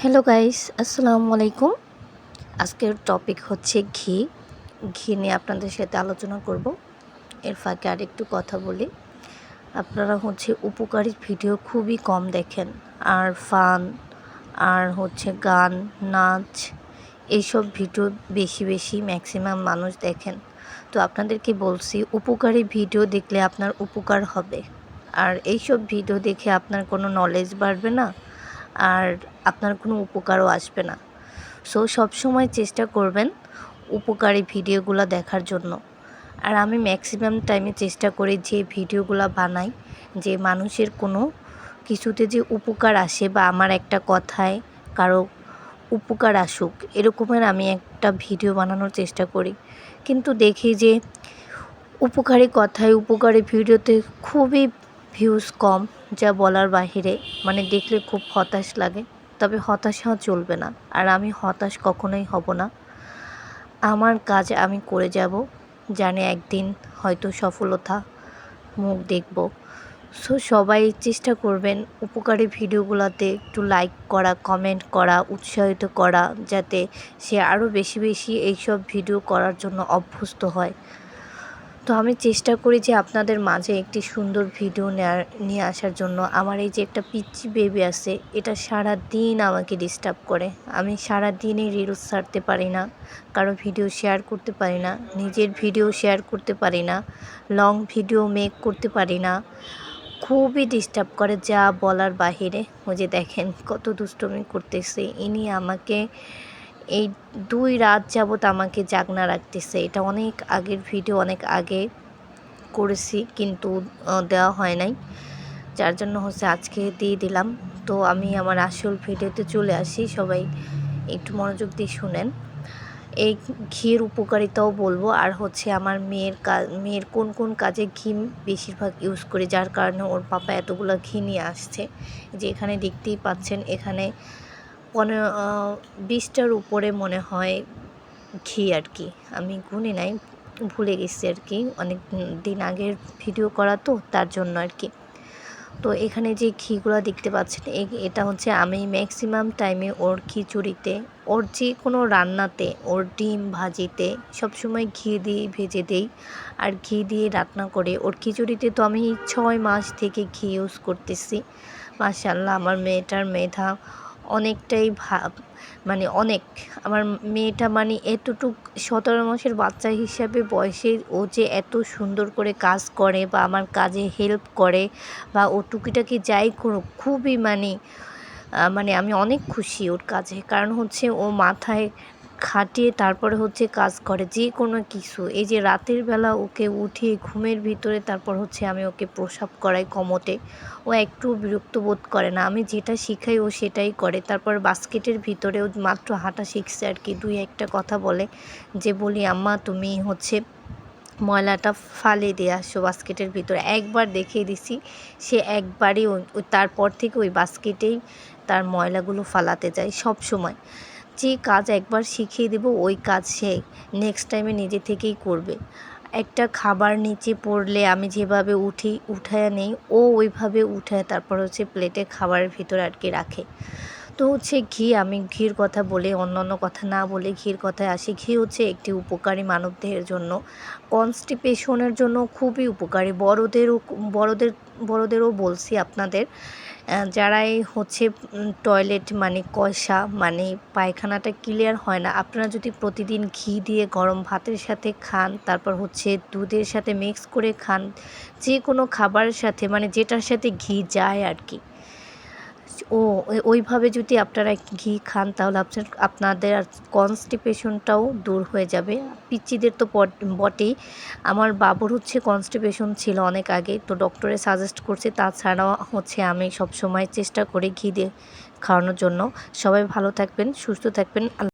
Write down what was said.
Hello guys, আসসালামু আলাইকুম। আজকের টপিক হচ্ছে ঘি। ঘি নিয়ে আপনাদের সাথে আলোচনা করব। এর ফাঁকে আরেকটু কথা বলি। আপনারা উপকারী ভিডিও খুবই কম দেখেন, আর ফান আর গান, নাচ এইসব ভিডিও বেশি ম্যাক্সিমাম মানুষ দেখেন। তো আপনাদেরকে বলছি, উপকারী ভিডিও দেখলে আপনার উপকার হবে, আর এইসব ভিডিও দেখে আপনার কোনো নলেজ বাড়বে না, আর আপনার কোনো উপকারও আসবে না। সো সবসময় চেষ্টা করবেন উপকারী ভিডিওগুলো দেখার জন্য। আর আমি ম্যাক্সিমাম টাইমে চেষ্টা করি যে ভিডিওগুলো বানাই, যে মানুষের কোনো কিছুতে যে উপকার আসে বা আমার একটা কথায় কারো উপকার আসুক, এরকমের আমি একটা ভিডিও বানানোর চেষ্টা করি। কিন্তু দেখি যে উপকারী কথায়, উপকারী ভিডিওতে খুবই ভিউজ কম, যা বলার বাহিরে। দেখলে খুব হতাশ লাগে। তবে হতাশা চলবে না, আর আমি হতাশ কখনোই হব না। আমার কাজ আমি করে যাব, জানি একদিন হয়তো সফলতা মুখ দেখব। সো সবাই চেষ্টা করবেন উপকারী ভিডিওগুলোতে একটু লাইক করা, কমেন্ট করা, উৎসাহিত করা, যাতে সে আরও বেশি এইসব ভিডিও করার জন্য অভ্যস্ত হয়। তো আমি চেষ্টা করি যে আপনাদের মাঝে একটি সুন্দর ভিডিও নিয়ে আসার জন্য। আমার এই যে একটা পিচ্চি বেবি আছে, এটা সারা দিন আমাকে ডিস্টার্ব করে। আমি সারা দিনই রিলস ছাড়তে পারি না, কারো ভিডিও শেয়ার করতে পারি না, নিজের ভিডিও শেয়ার করতে পারি না, লং ভিডিও মেক করতে পারি না। খুবই ডিস্টার্ব করে, যা বলার বাহিরে। ওই যে দেখেন কত দুষ্টুমি করতেছে। ইনি আমাকে এই 2 রাত যাবৎ আমাকে জাগনা রাখতেছে। এটা অনেক আগের ভিডিও, অনেক আগে করেছি, কিন্তু দেওয়া হয় নাই, যার জন্য আজকে দিয়ে দিলাম। তো আমি আমার আসল ভিডিওতে চলে আসি। সবাই একটু মনোযোগ দিয়ে শুনেন। এই ঘির উপকারিতাও বলবো, আর আমার মেয়ের কোন কাজে ঘি বেশিরভাগ ইউজ করি, যার কারণে ওর পাপা এতগুলো ঘি নিয়ে আসছে। যে এখানে দেখতেই পাচ্ছেন, এখানে 20টার উপরে মনে হয় ঘি আর কি। আমি গুনি নাই, ভুলে গেছি আর কি, অনেক দিন আগের ভিডিও করা তো, তার জন্য আর কি। তো এখানে যে ঘিগুলো দেখতে পাচ্ছেন, এটা আমি ম্যাক্সিমাম টাইমে ওর খিচুড়িতে, ওর যে কোনো রান্নাতে, ওর ডিম ভাজিতে সবসময় ঘি দিয়ে ভেজে দেই, আর ঘি দিয়ে রান্না করে ওর খিচুড়িতে। তো আমি 6 মাস থেকে ঘি ইউজ করতেছি। মাশাআল্লাহ, আমার মেয়েটার মেধা অনেকটাই অনেক। আমার মেয়েটা এতটুক 17 মাসের বাচ্চা হিসাবে বয়সে ও যে এত সুন্দর করে কাজ করে বা আমার কাজে হেল্প করে, বা ও টুকিটাকি যাই করুক, খুবই আমি অনেক খুশি ওর কাজে। কারণ ও মাথায় খাটিয়ে তারপরে কাজ করে যে কোনো কিছু। এই যে রাতের বেলা ওকে উঠিয়ে ঘুমের ভিতরে তারপর আমি ওকে প্রসাব করাই কমোটে, ও একটু বিরক্ত বোধ করে না। আমি যেটা শিখাই ও সেটাই করে। তারপর বাস্কেটের ভিতরেও মাত্র হাঁটা শিখছে আর কি, 2-1টা কথা বলে। যে বলি, আম্মা তুমি ময়লাটা ফালে দিয়ে আসো বাস্কেটের ভিতরে। একবার দেখিয়ে দিছি, সে একবারই তারপর থেকে ওই বাস্কেটেই তার ময়লাগুলো ফালাতে যায় সব সময়। যে কাজ একবার শিখিয়ে দেব, ওই কাজ সে নেক্সট টাইমে নিজে থেকেই করবে। একটা খাবার নিচে পড়লে আমি যেভাবে উঠায় নেই, ও ওইভাবে উঠায় তারপর প্লেটে খাবারের ভিতরে আর কি রাখে। তো ঘি, আমি ঘির কথা বলে অন্য কথা না বলে ঘির কথায় আসি। ঘি একটি উপকারী মানবদেহের জন্য, কনস্টিপেশনের জন্য খুবই উপকারী। বড়দেরও বলছি আপনাদের, যারাই টয়লেট কষা, পায়খানাটা ক্লিয়ার হয় না, আপনারা যদি প্রতিদিন ঘি দিয়ে গরম ভাতের সাথে খান, তারপর দুধের সাথে মিক্স করে খান, যে কোনো খাবারের সাথে, যেটার সাথে ঘি যায় আর কি, ওইভাবে যদি আপনারা ঘি খান, তাহলে আপনাদের কনস্টিপেশনটাও দূর হয়ে যাবে। পিচ্চিদের তো বটেই। আমার বাবুর কনস্টিপেশন ছিল অনেক আগে, তো ডক্টরে সাজেস্ট করছে। তাছাড়াও আমি সবসময় চেষ্টা করি ঘি দিয়ে খাওয়ানোর জন্য। সবাই ভালো থাকবেন, সুস্থ থাকবেন।